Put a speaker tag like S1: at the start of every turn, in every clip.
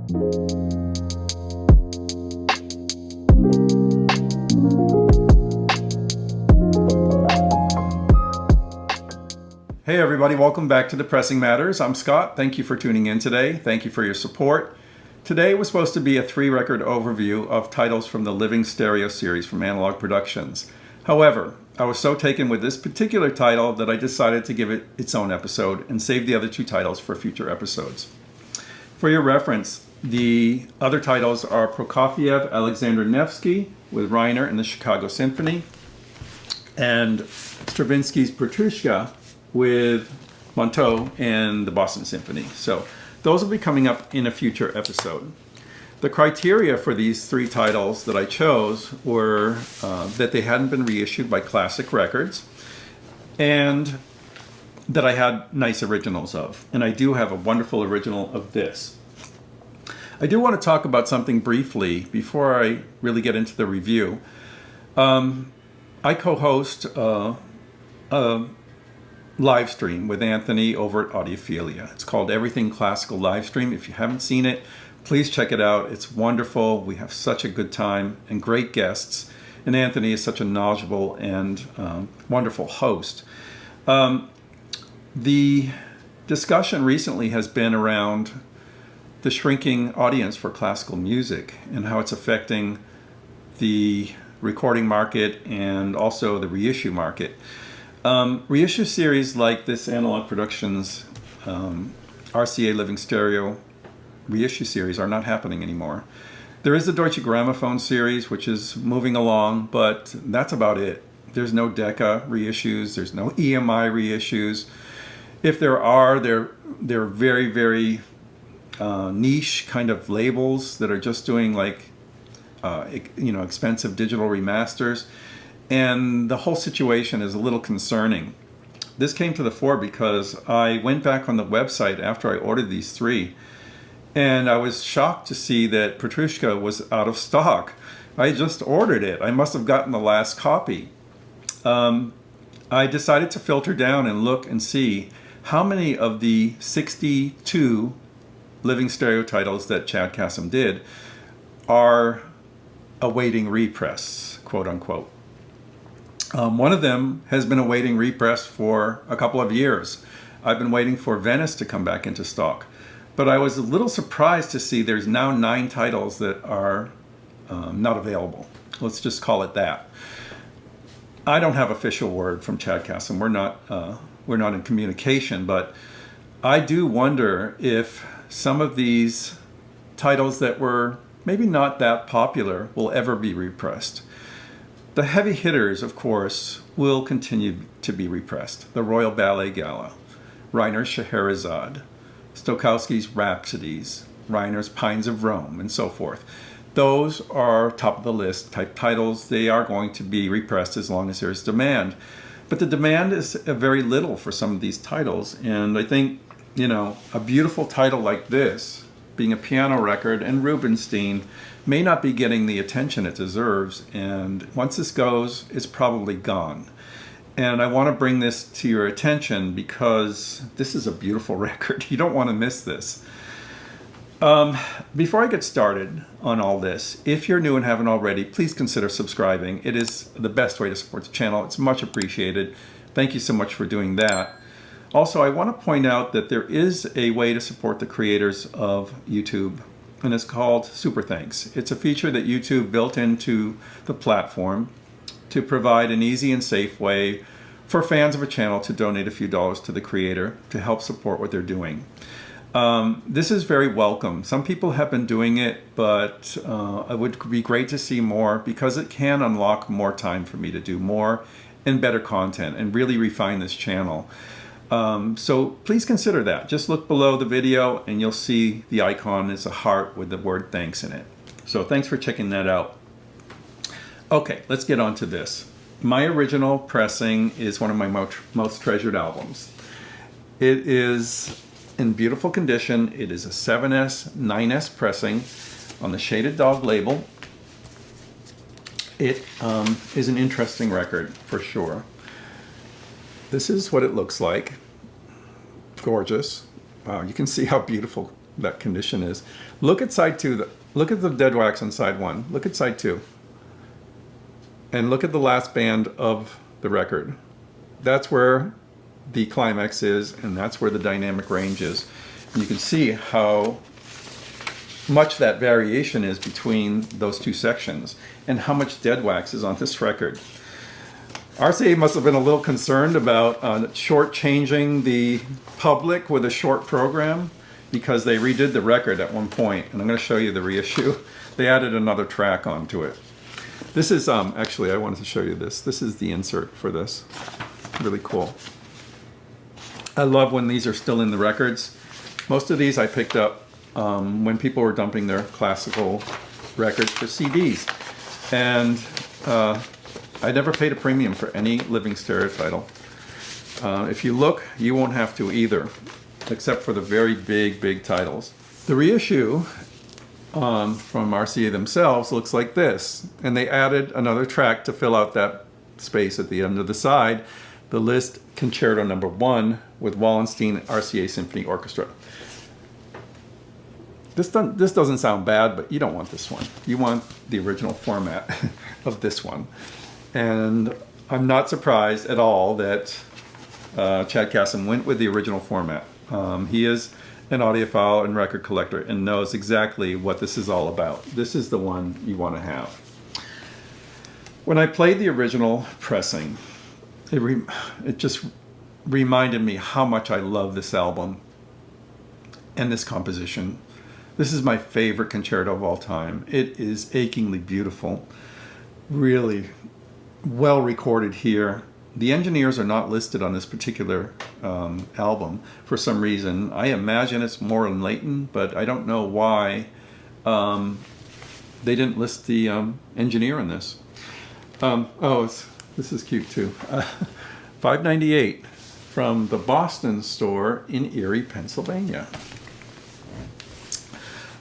S1: Hey everybody, welcome back to The Pressing Matters. I'm Scott. Thank you for tuning in today. Thank you for your support. Today was supposed to be a 3-record overview of titles from the Living Stereo series from Analogue Productions. However, I was so taken with this particular title that I decided to give it its own episode and save the other 2 titles for future episodes. For your reference, the other titles are Prokofiev, Alexander Nevsky with Reiner and the Chicago Symphony, and Stravinsky's Petrushka with Monteau and the Boston Symphony. So those will be coming up in a future episode. The criteria for these 3 titles that I chose were that they hadn't been reissued by classic records and that I had nice originals of. And I do have a wonderful original of this. I do want to talk about something briefly before I really get into the review. I co-host a Livestream with Anthony over at Audiophilia. It's called Everything Classical Livestream. If you haven't seen it, please check it out. It's wonderful. We have such a good time and great guests. And Anthony is such a knowledgeable and wonderful host. The discussion recently has been around the shrinking audience for classical music and how it's affecting the recording market and also the reissue market. Reissue series like this Analogue Productions RCA Living Stereo reissue series are not happening anymore. There is the Deutsche Grammophon series, which is moving along, but that's about it. There's no Decca reissues, there's no EMI reissues. If there are, they're very, very niche kind of labels that are just doing like expensive digital remasters. And the whole situation is a little concerning. This came to the fore because I went back on the website after I ordered these 3, and I was shocked to see that Petrushka was out of stock. I just ordered it. I must have gotten the last copy. I decided to filter down and look and see how many of the 62 Living Stereo titles that Chad Kassem did are awaiting repress, quote unquote. One of them has been awaiting repress for a couple of years. I've been waiting for Venice to come back into stock. But I was a little surprised to see there's now 9 titles that are not available. Let's just call it that. I don't have official word from Chad Kassem. We're not in communication, but I do wonder if some of these titles that were maybe not that popular will ever be repressed. The heavy hitters, of course, will continue to be repressed. The Royal Ballet Gala, Reiner's Scheherazade, Stokowski's Rhapsodies, Reiner's Pines of Rome, and so forth. Those are top of the list type titles. They are going to be repressed as long as there's demand. But the demand is very little for some of these titles. And I think, a beautiful title like this, being a piano record, and Rubinstein, may not be getting the attention it deserves, and once this goes, it's probably gone. And I want to bring this to your attention because this is a beautiful record. You don't want to miss this. Before I get started on all this, if you're new and haven't already, please consider subscribing. It is the best way to support the channel. It's much appreciated. Thank you so much for doing that. Also, I want to point out that there is a way to support the creators of YouTube, and it's called Super Thanks. It's a feature that YouTube built into the platform to provide an easy and safe way for fans of a channel to donate a few dollars to the creator to help support what they're doing. This is very welcome. Some people have been doing it, but it would be great to see more because it can unlock more time for me to do more and better content and really refine this channel. So please consider that. Just look below the video and you'll see the icon is a heart with the word thanks in it. So thanks for checking that out. Okay, let's get on to this. My original pressing is one of my most treasured albums. It is in beautiful condition. It is a 7S, 9S pressing on the Shaded Dog label. It is an interesting record for sure. This is what it looks like. Gorgeous. Wow, you can see how beautiful that condition is. Look at side 2. Look at the dead wax on side 1. Look at side 2. And look at the last band of the record. That's where the climax is, and that's where the dynamic range is. And you can see how much that variation is between those two sections and how much dead wax is on this record. RCA must have been a little concerned about shortchanging the public with a short program, because they redid the record at one point, and I'm going to show you the reissue. They added another track onto it. This is, actually I wanted to show you this. This is the insert for this. Really cool. I love when these are still in the records. Most of these I picked up when people were dumping their classical records for CDs. And I never paid a premium for any Living Stereo title. If you look, you won't have to either, except for the very big titles. The reissue from RCA themselves looks like this, and they added another track to fill out that space at the end of the side, the Liszt Concerto No. 1 with Wallenstein RCA Symphony Orchestra. This doesn't sound bad, but you don't want this one. You want the original format of this one. And I'm not surprised at all that Chad Kasem went with the original format. He is an audiophile and record collector and knows exactly what this is all about. This is the one you want to have. When I played the original pressing, it just reminded me how much I love this album and this composition. This is my favorite concerto of all time. It is achingly beautiful, really well recorded here. The engineers are not listed on this particular album for some reason. I imagine it's more in Leighton, but I don't know why they didn't list the engineer in this. This is cute too. $5.98 from the Boston store in Erie, Pennsylvania.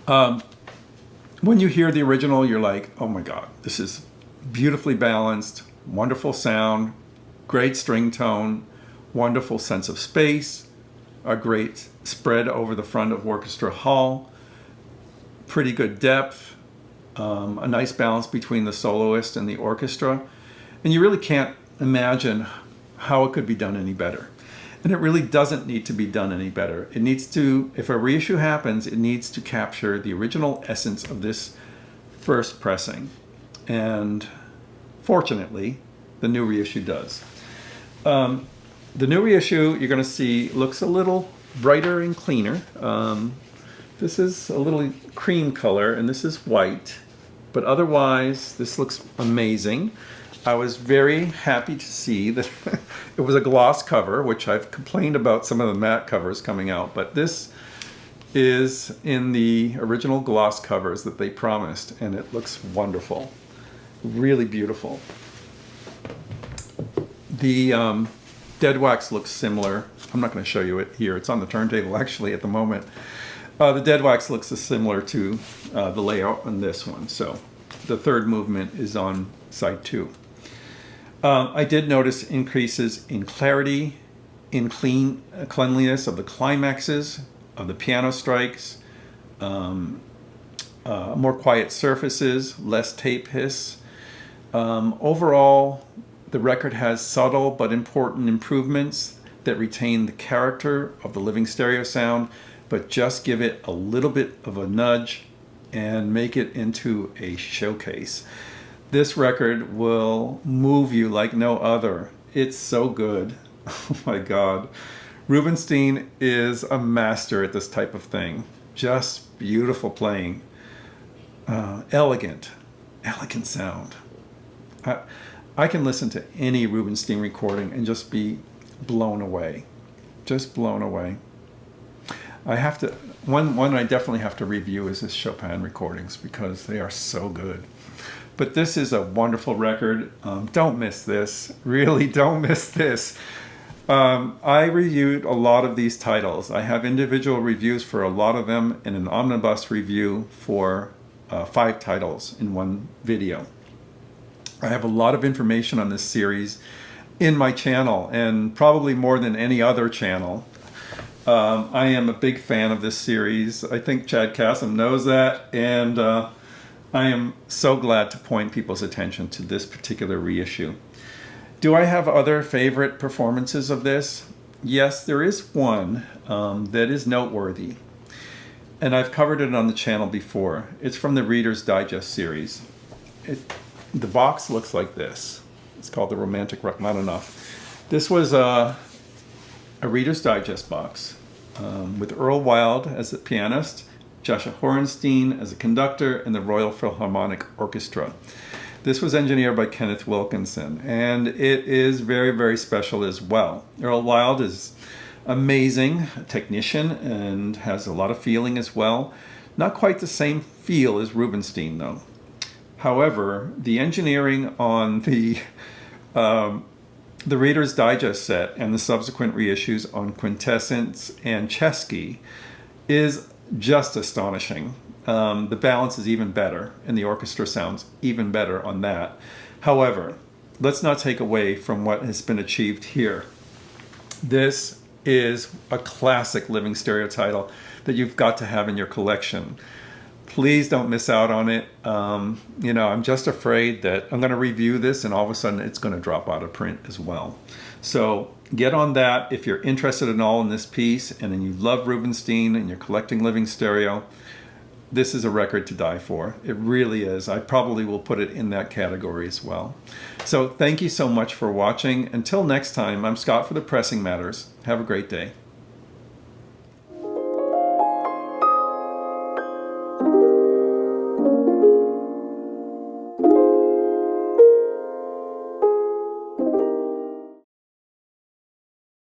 S1: When you hear the original, you're like, oh my God, this is beautifully balanced, wonderful sound, great string tone, wonderful sense of space, a great spread over the front of Orchestra Hall, pretty good depth, a nice balance between the soloist and the orchestra, and you really can't imagine how it could be done any better. And it really doesn't need to be done any better. It needs to, if a reissue happens, it needs to capture the original essence of this first pressing. And fortunately, the new reissue does. The new reissue, you're going to see, looks a little brighter and cleaner. This is a little cream color, and this is white. But otherwise, this looks amazing. I was very happy to see that it was a gloss cover, which I've complained about some of the matte covers coming out, but this is in the original gloss covers that they promised, and it looks wonderful. Really beautiful. The dead wax looks similar. I'm not going to show you it here. It's on the turntable actually at the moment. The dead wax looks similar to the layout on this one. So the third movement is on side 2. I did notice increases in clarity, in cleanliness of the climaxes, of the piano strikes, more quiet surfaces, less tape hiss. Overall, the record has subtle but important improvements that retain the character of the Living Stereo sound, but just give it a little bit of a nudge and make it into a showcase. This record will move you like no other. It's so good. Oh my God. Rubinstein is a master at this type of thing. Just beautiful playing. Elegant sound. I can listen to any Rubinstein recording and just be blown away. Just blown away. I have to, one I definitely have to review is his Chopin recordings because they are so good. But this is a wonderful record. Don't miss this. Really don't miss this. I reviewed a lot of these titles. I have individual reviews for a lot of them and an omnibus review for 5 titles in one video. I have a lot of information on this series in my channel, and probably more than any other channel. I am a big fan of this series. I think Chad Kassem knows that, and I am so glad to point people's attention to this particular reissue. Do I have other favorite performances of this? Yes, there is one that is noteworthy, and I've covered it on the channel before. It's from the Reader's Digest series. The box looks like this. It's called the Romantic Rachmaninoff. This was a Reader's Digest box with Earl Wild as the pianist, Joshua Horenstein as a conductor, and the Royal Philharmonic Orchestra. This was engineered by Kenneth Wilkinson, and it is very, very special as well. Earl Wild is amazing technician and has a lot of feeling as well. Not quite the same feel as Rubinstein, though. However, the engineering on the Reader's Digest set and the subsequent reissues on Quintessence and Chesky is just astonishing. The balance is even better, and the orchestra sounds even better on that. However, let's not take away from what has been achieved here. This is a classic Living Stereo title that you've got to have in your collection. Please don't miss out on it. I'm just afraid that I'm going to review this and all of a sudden it's going to drop out of print as well. So get on that if you're interested at all in this piece and then you love Rubinstein and you're collecting Living Stereo. This is a record to die for. It really is. I probably will put it in that category as well. So thank you so much for watching. Until next time, I'm Scott for the Pressing Matters. Have a great day.